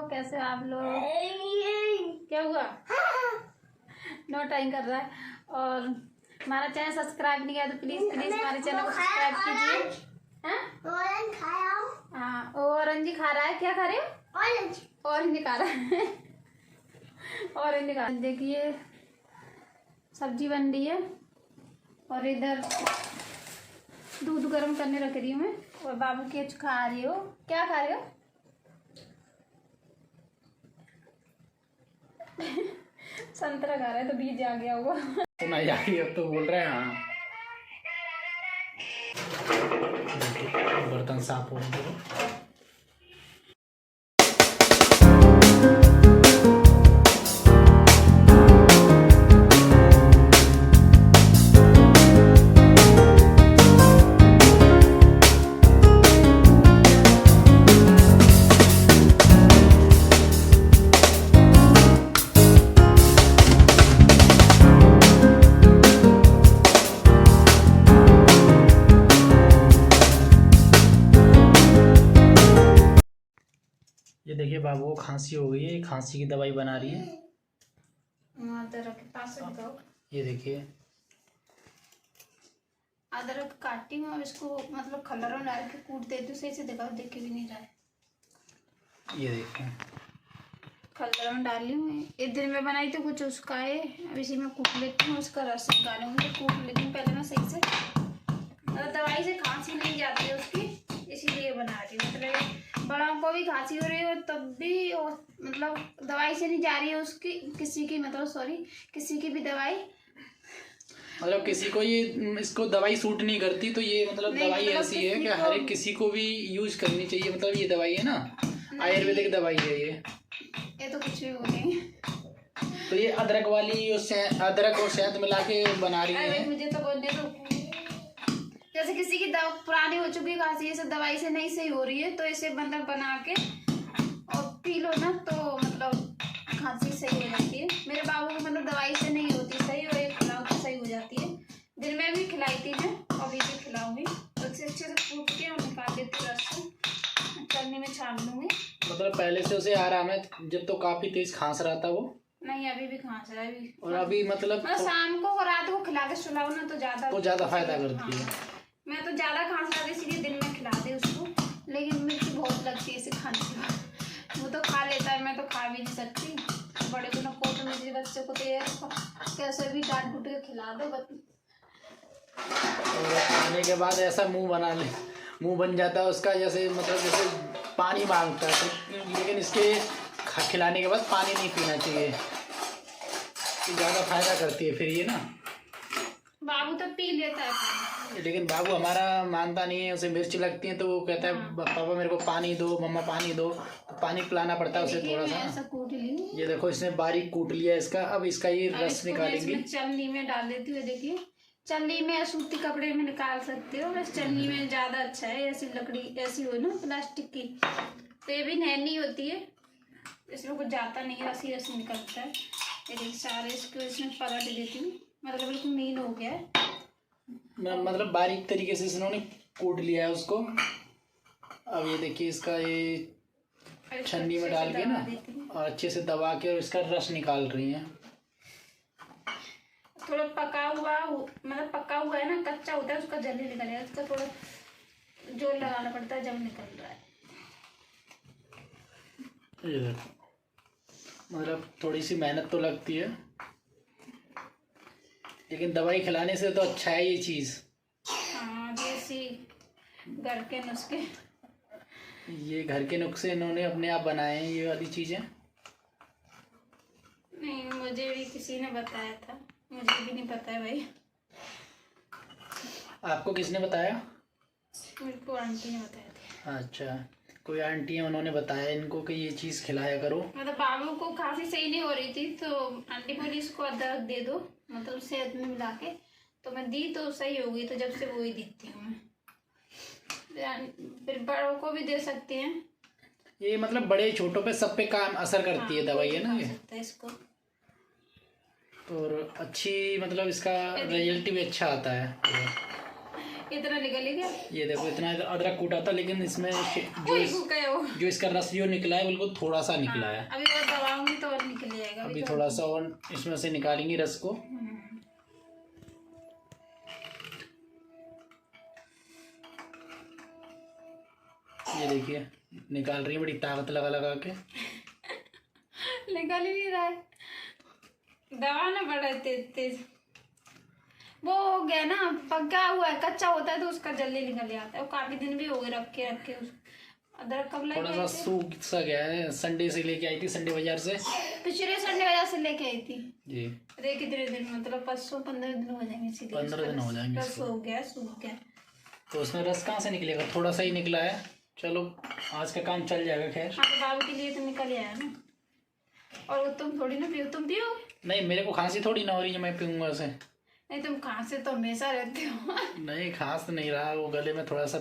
कैसे हो आप लोग? क्या हुआ? नो टाइम कर रहा है। और हमारा चैनल सब्सक्राइब नहीं किया तो प्लीज हमारे चैनल को सब्सक्राइब कीजिए। हाँ, ऑरेंज खा रहा है। क्या खा रहे हो? ऑरेंज खा रहा है। ऑरेंज खा। देखिए सब्जी बन रही है और इधर दूध गर्म करने रख रही हूँ मैं। और बाबू केच खा रही हो। क्या खा रहे हो? संतरा खा रहा है तो बीज आ गया होगा। तो नहीं आई, अब तो बोल रहे हैं। हाँ, बर्तन साफ हो गए। ये देखिए बाबू को खांसी हो गई है, खांसी की दवाई बना रही है। अदरक के पास से दिखाओ। ये देखिए अदरक काटी हूँ और इसको मतलब खल्लरों डाल के कूट देती हूँ। सही से दिखाओ, देख के भी नहीं रहा है। ये देखिए खल्लरों डाली हूँ। एक दिन में बनाई तो कुछ उसका है। अब इसी में कूट लेती हूँ, उसका रस निकालूंगी तो कूट लेती हूँ पहले मैं सही से। मतलब दवाई से खांसी नहीं जाती है उसकी, इसीलिए बना रही हूँ। मतलब बड़ों को भी खांसी हो रही हो तब भी मतलब दवाई से नहीं जा रही है उसकी, किसी की मतलब किसी की भी दवाई। मतलब किसी को ये इसको दवाई सूट नहीं करती तो ये मतलब दवाई मतलब ऐसी है कि हर एक किसी को भी यूज करनी चाहिए। मतलब ये दवाई है ना, आयुर्वेदिक दवाई है ये तो कुछ भी हो नहीं। तो ये अदरक वाली अदरक और शहद मिला के बना रही है। मुझे तो बोलने दो। जैसे किसी की दवा पुरानी हो चुकी है खांसी, ये दवाई से नहीं सही हो रही है तो इसे मतलब बना के और पी लो ना तो मतलब खांसी सही हो जाती है। मेरे बाबू को मतलब दवाई से नहीं होती सही, और एक खिलाओ तो सही हो जाती है। दिन में भी खिलाई थी मैं, अभी भी खिलाऊंगी। अच्छे से कूट के और निकाल देती हूँ रस को, चलनी में छान लूंगी। मतलब पहले से उसे आराम है, जब तो काफी तेज खांस रहा था वो। नहीं अभी भी खांस रहा है अभी। और अभी मतलब शाम को और रात को खिला के सुलाओ ना तो ज्यादा फायदा करती है। मैं तो ज्यादा खांस रहा था इसलिए दिन में खिला दे उसको। लेकिन मिर्ची बहुत लगती है इसे खाने के। वो तो खा लेता है, मैं तो खा भी नहीं सकती। बड़े को ना कोट मिर्ची, बच्चे को तो कैसे भी डांट डूट के खिला दो। खाने के बाद ऐसा मुंह बन जाता है उसका, जैसे मतलब जैसे पानी मांगता है। लेकिन इसके खिलाने के बाद पानी नहीं पीना चाहिए, ज़्यादा फायदा करती है फिर ये ना। बाबू तो पी लेता है पानी, लेकिन बाबू हमारा मानता नहीं है। उसे मिर्च लगती है तो वो कहता है पापा मेरे को पानी दो, मम्मा पानी दो। तो पानी पिलाना पड़ता है उसे थोड़ा सा। ऐसा कूट ली। ये देखो इसने बारीक कूट लिया इसका। अब इसका ये रस निकालेंगे। चलनी में डाल देती हूँ। देखिए चलनी में सूती कपड़े में निकाल सकते हो, बस चलनी में ज्यादा अच्छा है। ऐसी लकड़ी ऐसी हो ना प्लास्टिक की तो ये भी नैनी होती है, इसमें कुछ जाता नहीं, रसी रसी निकलता है। ये सारे इसको इसमें पलट देती हूँ, मतलब बिल्कुल मीन हो गया है। मतलब बारीक तरीके से इन्होंने कूट लिया है उसको। अब ये देखिए इसका ये छन्नी में डाल के ना और अच्छे से दबा के और इसका रस निकाल रही हैं। थोड़ा पका हुआ मतलब पका हुआ है ना, कच्चा होता है उसका जल्दी निकल जाएगा। उसका थोड़ा जोर लगाना पड़ता है जब निकल रहा है। ये देखो मतलब थोड़ी सी मेहनत तो लगती है, लेकिन दवाई खिलाने से तो अच्छा है ये चीज़। हाँ देसी घर के नुस्खे। ये घर के नुस्खे इन्होंने अपने आप बनाए हैं ये वाली चीज़ें। नहीं मुझे भी किसी ने बताया था, मुझे भी नहीं पता है भाई। आपको किसने बताया? मेरे को आंटी ने बताया था। अच्छा, कोई आंटी है उन्होंने बताया इनको कि ये चीज़ खिलाया करो। मतलब बाबू को खांसी सही नहीं हो रही थी तो आंटी बोली इसको अदरक दे दो, मतलब शहद में मिला के। तो मैं दी तो सही हो गई, तो जब से वो ही देती हूँ मैं। फिर बड़ों को भी दे सकते हैं ये, मतलब बड़े छोटों पे सब पे काम असर करती है दवाई है ना ये। इसको और अच्छी मतलब इसका रिजल्ट भी अच्छा आता है। इतना निकल ही गया। ये देखो इतना अदरक कूटा था, लेकिन इसमें जो इसका रस जो निकला है बिल्कुल थोड़ा सा निकला है। अभी और दबाऊंगी तो और निकल जाएगा। अभी थोड़ा सा और इसमें से निकालेंगे रस को। ये देखिए निकाल रही है बड़ी ताकत लगा लगा के। निकल ही नहीं रहा है, दबाना पड़ा है तेज तेज। वो हो गया ना, पका हुआ है, कच्चा होता है तो उसका जल्दी निकल जाता है। वो काफी दिन भी हो गए रख के अदरक कब थोड़ा सा सूख सा गया है। संडे से लेके आई थी, संडे बाजार से, पिछले संडे बाजार से लेके आई थी जी। अरे कितने दिन, मतलब 15 दिन हो जाएंगे, इसीलिए 15 दिन हो जाएंगे। रस हो गया, सूख गया। तो उसमें रस कहाँ से निकलेगा, थोड़ा सा ही निकला है। चलो आज का काम चल जाएगा। खैर हाँ तो बाबू के लिए तो निकल आया ना। और वो तुम थोड़ी ना पियो, तुम पियो? नहीं, मेरे को खांसी थोड़ी ना हो रही है, मैं पीऊंगा उसे। नहीं तुम खांसी तो हमेशा रहते हो। नहीं खांस तो नहीं रहा, वो गले में थोड़ा सा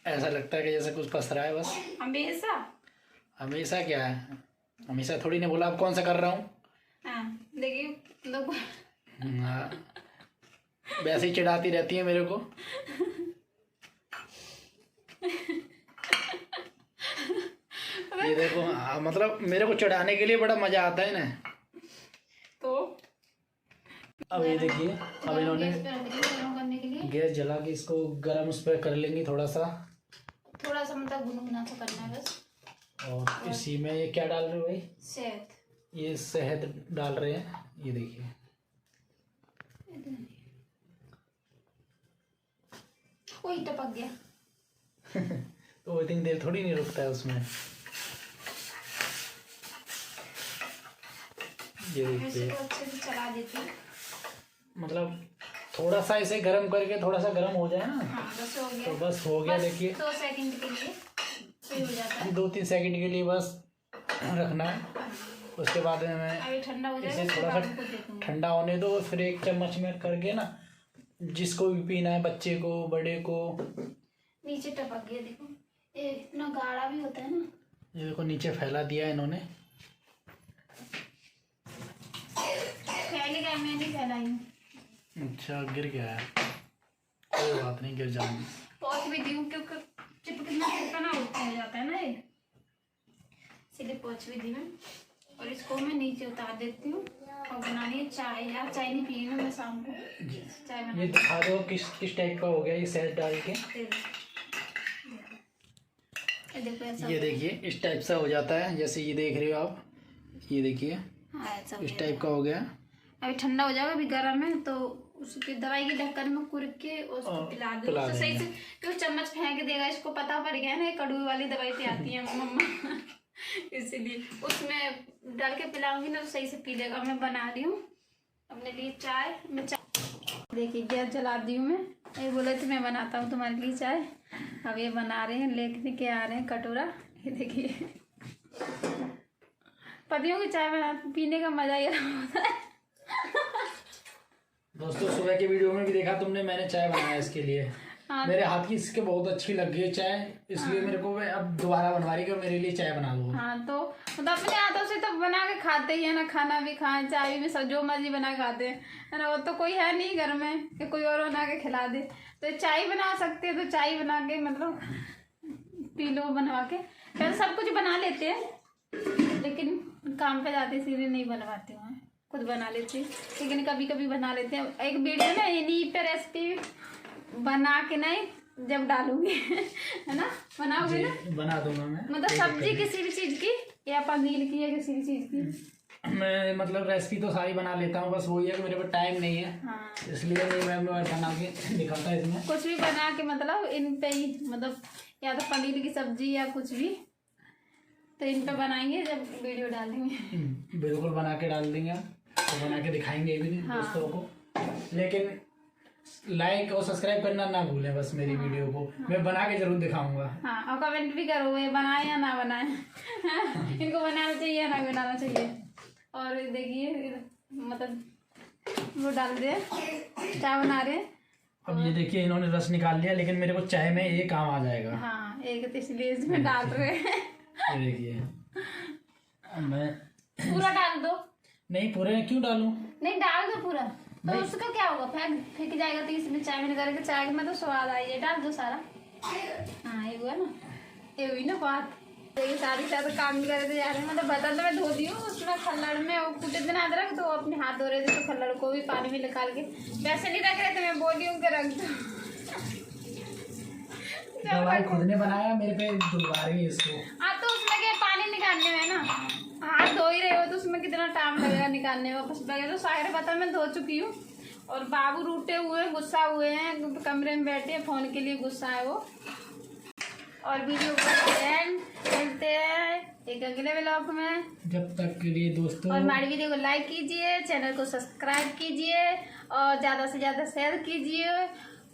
ऐसा लगता है कि जैसे कुछ फंस रहा है बस। हमेशा? हमेशा क्या है, हमेशा थोड़ी नहीं बोला। अब कौन सा कर रहा हूँ? हाँ देखिए लोग हाँ, वैसे ही चिढ़ाती रहती है मेरे को। ये देखो मतलब मेरे को चिढ़ाने के लिए बड़ा मजा आता है ना। तो अब ये देखिए, अब इन्होंने गरम करने के लिए गैस जला के इसको गरम उस पर कर लेंगे थोड़ा सा मतलब गुनगुना सा करना है बस। और इसी में ये क्या डाल रहे हो भाई? शहद। ये शहद डाल रहे हैं, ये देखिए। वही टपक गया। तो इतनी देर थोड़ी नहीं रुकता है उसमें। ये देखिए इसको अच्छे से चला देती हूँ। मतलब थोड़ा सा इसे गरम करके थोड़ा सा गरम हो जाए ना। हाँ बस हो गया। तो बस हो गया। देखिए 2 सेकंड के लिए सही हो जाता है। 2-3 सेकंड के लिए बस रखना है। उसके बाद में मैं अभी ठंडा हो इसे जाएगा, थोड़ा बाबू को दे सा दूंगी। ठंडा होने दो। फिर 1 चम्मच में करके ना, जिसको भी पीना है, बच्चे को, बड़े को। नीचे टपक गया देखो, ये इतना गाढ़ा भी होता है ना। ये देखो नीचे फैला दिया है इन्होंने। फैलेगा, मैं नहीं फैलाई हूँ। अच्छा गिर गया है, कोई बात नहीं, गिर जाएंगे। पहुँच भी दी हूँ क्योंकि चिपकना हो जाता है ना ये, इसलिए पहुँच भी दी मैं। और इसको मैं नीचे उतार देती हूँ और बनानी है चाय। यार चाय नहीं पी मैं शाम को, चाय बना। ये दिखा दो किस टाइप का हो गया ये शहद डाल के। देखो ऐसा, ये देखिए इस टाइप से हो जाता है, जैसे ये देख रहे हो आप। ये देखिए हाँ ऐसा इस टाइप का हो गया। अभी ठंडा हो जाएगा, अभी गर्म है तो उसकी दवाई की ढक्कन में कुरक के उसको पिला दो तो सही से। क्यों चम्मच फेंक देगा, इसको पता पड़ गया ना ये कड़वी वाली दवाई से आती है मम्मा। इसीलिए उसमें डाल के पिलाऊंगी ना तो सही से पी लेगा। मैं बना रही हूँ अपने लिए चाय। मैं चाय देखिए गैस जला दी हूँ। मैं ये बोले थे मैं बनाता हूँ तुम्हारे लिए चाय। अब ये बना रहे हैं, लेके के आ रहे हैं कटोरा। ये देखिए पतियों की चाय बना पीने का मजा ही अलग होता है। दोस्तों सुबह के वीडियो में भी देखा तुमने, मैंने चाय बनाया इसके लिए। हाँ। मेरे हाथ की इसके बहुत अच्छी लग गई है चाय, इसलिए मेरे को अब दोबारा बनवा रही कि मेरे लिए चाय बना दो। हाँ तो मतलब अपने हाथों से तो बना के खाते ही है ना, खाना भी खाएं, चाय भी, सब जो मर्जी बना के खाते हैं है ना। वो तो कोई है नहीं घर में कि कोई और बना के खिला दे, तो चाय बना सकते हैं। तो चाय बना के मतलब पी लो बनवा के। पहले सब कुछ बना लेते हैं लेकिन काम पे जाते सीधे नहीं बनवाते हुए, खुद बना लेते हैं। लेकिन कभी कभी बना लेते हैं। एक वीडियो ना इन्हीं पे रेसिपी बना के नहीं जब डालूंगी है ना, बनाओगे ना? बना दूंगा मैं। मतलब सब्जी किसी भी चीज की या पनीर की या किसी भी चीज की। मैं मतलब रेसिपी तो सारी बना लेता हूँ, बस वही है कि मेरे पास टाइम नहीं है। हाँ इसलिए नहीं मैं बना के दिखाता है इसमें। कुछ भी बना के मतलब इन पे ही, मतलब या तो पनीर की सब्जी या कुछ भी, तो इन पे बनाएंगे जब वीडियो डालेंगे। बिल्कुल बना के डाल देंगे, तो बना के दिखाएंगे भी दोस्तों को। लेकिन लाइक और सब्सक्राइब करना ना भूलें बस मेरी वीडियो को। मैं बना के जरूर दिखाऊंगा। हाँ और कमेंट भी करो ये बनाए या ना बनाए। इनको बनाना चाहिए या ना बनाना चाहिए। और देखिए मतलब वो डाल दे, चाय बना रहे। अब ये देखिए इन्होंने रस निकाल लिया, लेकिन मेरे को चाय में ये काम आ जाएगा। हाँ एक तो इसलिए इसमें डाल रहे हैं। ये देखिए मैं पूरा डाल दो। नहीं पूरे क्यों डालूं? नहीं डाल दो पूरा। तो उसका क्या होगा, फेंक जाएगा तो इसमें चाय में करके चाय में तो स्वाद आइए, डाल दो सारा। हाँ ये हुआ ना, ये हुई ना बात। देखिए सारी साथ काम नहीं करे थे जा रहे हैं, मतलब बर्तन तो मैं धो दी हूँ उसमें खल्लड़ में, और कुटे दिन अदरक तो अपने हाथ धो रहे थे तो खल्लड़ को भी पानी में निकाल के वैसे नहीं रख रहे थे, मैं बोली हूँ कि रख दो। दवाई खुद ने बनाया, मेरे पे दुलवा रही है इसको। हाँ तो उसमें क्या पानी निकालने में ना, हाथ धो ही रहे हो तो उसमें कितना टाइम लगेगा निकालने में, वापस लगे तो सारे बर्तन मैं धो चुकी हूँ। और बाबू रूठे हुए गुस्सा हुए हैं, कमरे में बैठे फोन के लिए गुस्सा है वो। और वीडियो को एंड मिलते हैं एक अगले व्लॉग में, जब तक के लिए दोस्तों। और हमारी वीडियो को लाइक कीजिए, चैनल को सब्सक्राइब कीजिए और ज़्यादा से ज़्यादा शेयर कीजिए,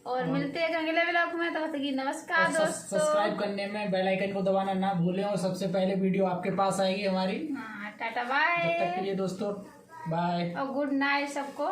और मिलते हैं अगले व्लॉग में। तब तक की नमस्कार दोस्तों। सब्सक्राइब करने में बेल आइकन को दबाना ना भूलें, और सबसे पहले वीडियो आपके पास आएगी हमारी। हाँ टाटा बाय। तब तक के लिए दोस्तों बाय और गुड नाइट सबको।